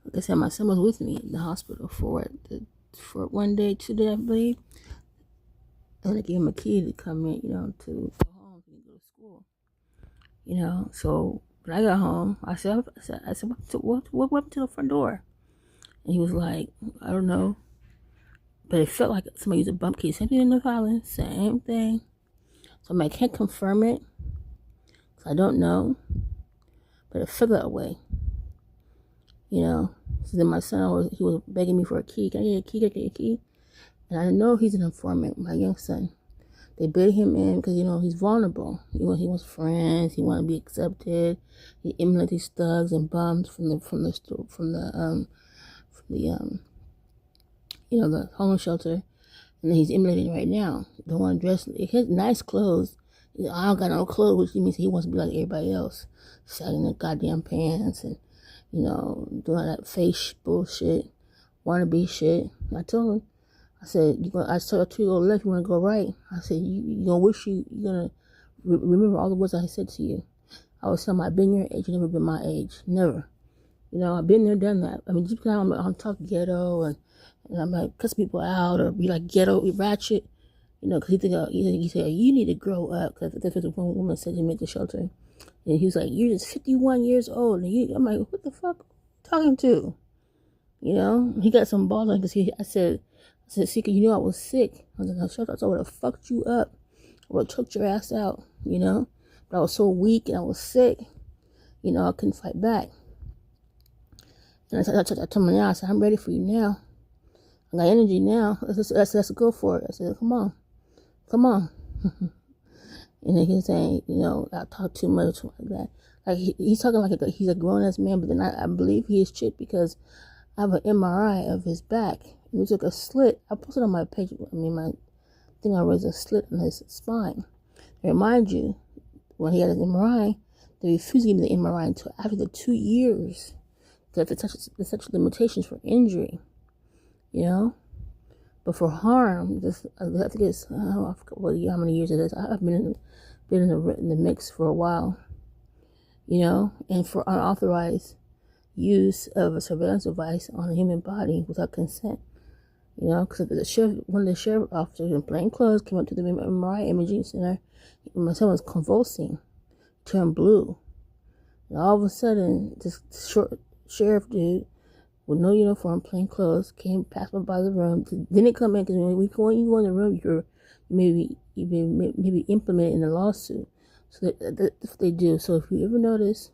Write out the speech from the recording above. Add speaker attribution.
Speaker 1: Like I said, my son was with me in the hospital for 1 day, 2 days, I believe. And I gave him a key to come in, to go home, to go to school. So when I got home, I said, what went to the front door? And he was like, I don't know. But it felt like somebody used a bump key. Same thing in the violence, same thing. So I can't confirm it. I don't know. But it felt that way. So then my son, he was begging me for a key. Can I get a key? Can I get a key? And I know he's an informant, my young son. They bid him in because, he's vulnerable. He wants friends. He wants to be accepted. He emulates these thugs and bums from the homeless shelter. And then he's emulating right now. The one dressed, he has nice clothes. I don't got no clothes, which means he wants to be like everybody else. Sagging the goddamn pants and, doing all that face bullshit, wannabe shit. I told him, I said, I told you to go left, you want to go right. I said, you're going to wish you're going to remember all the words I said to you. I was telling him, I've been your age, you've never been my age. Never. I've been there, done that. I mean, just because I'm talk ghetto and I'm like, cuss people out or be like ghetto, ratchet, because he said, you need to grow up. Because that's what one woman said to me at the shelter. And he was like, you're just 51 years old. And I'm like, what the fuck are you talking to? He got some balls on because I said, Sika, I was sick. I was in the shelter, so I would have fucked you up. I would have choked your ass out, But I was so weak and I was sick, I couldn't fight back. And I told him now, I said, I'm ready for you now. I got energy now. Let's go for it. I said, come on. And then he's saying, I talk too much like that. Like he's talking like he's a grown ass man, but then I believe he is shit because I have an MRI of his back. And we took a slit. I posted on my page. My thing I was a slit in his spine. To remind you, when he had his MRI, they refused to give me the MRI until after the 2 years. Because the such limitations for injury, But for harm, I think it's, I forgot how many years it is. I've been in the mix for a while, and for unauthorized use of a surveillance device on a human body without consent, because one of the sheriff officers in plain clothes came up to the MRI imaging center. My son was convulsing, turned blue, and all of a sudden, this short sheriff dude with no uniform, plain clothes, passed by the room. Didn't come in because when you go in the room, you're maybe implemented in a lawsuit. So that's what they do. So if you ever notice